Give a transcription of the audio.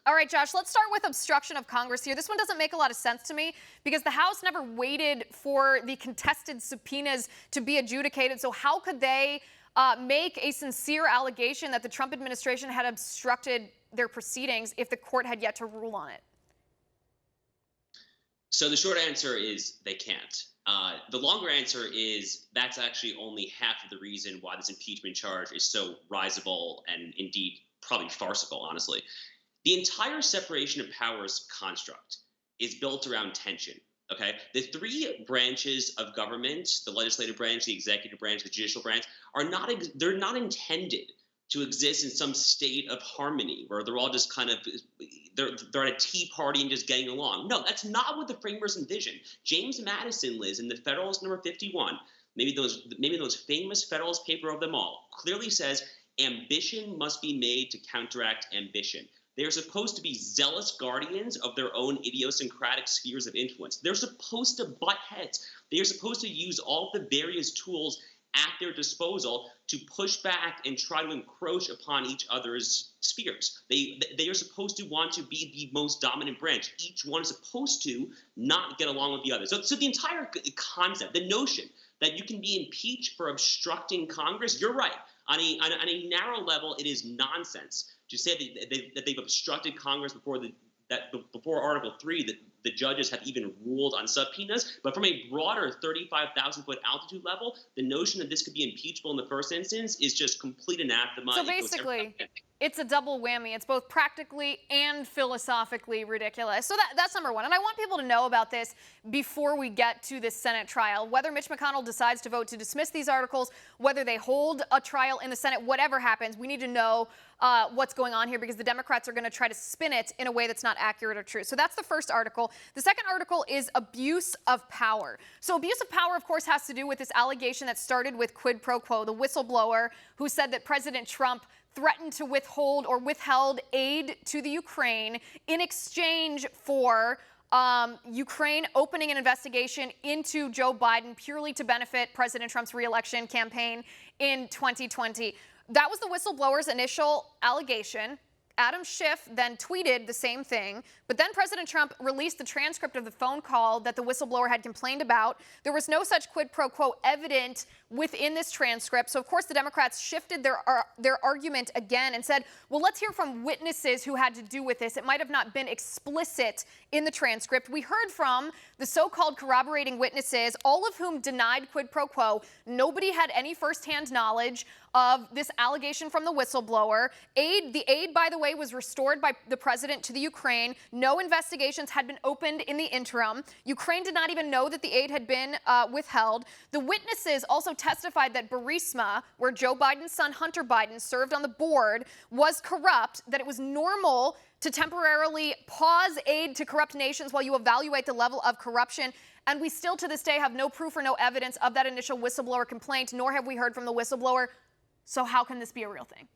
All right, Josh, let's start with obstruction of Congress here. This one doesn't make a lot of sense to me because the House never waited for the contested subpoenas to be adjudicated. So how could they make a sincere allegation that the Trump administration had obstructed their proceedings if the court had yet to rule on it? So the short answer is they can't. The longer answer is that's actually only half of the reason why this impeachment charge is so risible and indeed probably farcical, honestly. The entire separation of powers construct is built around tension. Okay, the three branches of government, the legislative branch, the executive branch, the judicial branch, they're not intended to exist in some state of harmony where they're all just kind of they're at a tea party and just getting along. No, that's not what the framers envisioned. James Madison lives in the Federalist Number 51, maybe the most famous Federalist paper of them all, clearly says ambition must be made to counteract ambition. They are supposed to be zealous guardians of their own idiosyncratic spheres of influence. They're supposed to butt heads. They are supposed to use all the various tools at their disposal to push back and try to encroach upon each other's spheres. They are supposed to want to be the most dominant branch. Each one is supposed to not get along with the other. So the entire concept, the notion that you can be impeached for obstructing Congress, you're right. On a narrow level, it is nonsense to say that they've obstructed Congress before Article 3, that the judges have even ruled on subpoenas. But from a broader 35,000-foot altitude level, the notion that this could be impeachable in the first instance is just complete anathema. So basically, it's a double whammy. It's both practically and philosophically ridiculous. So that's number one. And I want people to know about this before we get to this Senate trial. Whether Mitch McConnell decides to vote to dismiss these articles, whether they hold a trial in the Senate, whatever happens, we need to know what's going on here because the Democrats are going to try to spin it in a way that's not accurate or true. So that's the first article. The second article is abuse of power. So abuse of power, of course, has to do with this allegation that started with quid pro quo, the whistleblower who said that President Trump threatened to withhold or withheld aid to the Ukraine in exchange for Ukraine opening an investigation into Joe Biden purely to benefit President Trump's reelection campaign in 2020. That was the whistleblower's initial allegation. Adam Schiff then tweeted the same thing, but then President Trump released the transcript of the phone call that the whistleblower had complained about. There was no such quid pro quo evident within this transcript. So, of course, the Democrats shifted their argument again and said, well, let's hear from witnesses who had to do with this. It might have not been explicit in the transcript. We heard from the so-called corroborating witnesses, all of whom denied quid pro quo. Nobody had any firsthand knowledge of this allegation from the whistleblower. The aid, by the way, was restored by the president to the Ukraine. No investigations had been opened in the interim. Ukraine did not even know that the aid had been withheld. The witnesses also testified that Burisma, where Joe Biden's son Hunter Biden served on the board, was corrupt, that it was normal to temporarily pause aid to corrupt nations while you evaluate the level of corruption. And we still to this day have no proof or no evidence of that initial whistleblower complaint, nor have we heard from the whistleblower. So how can this be a real thing?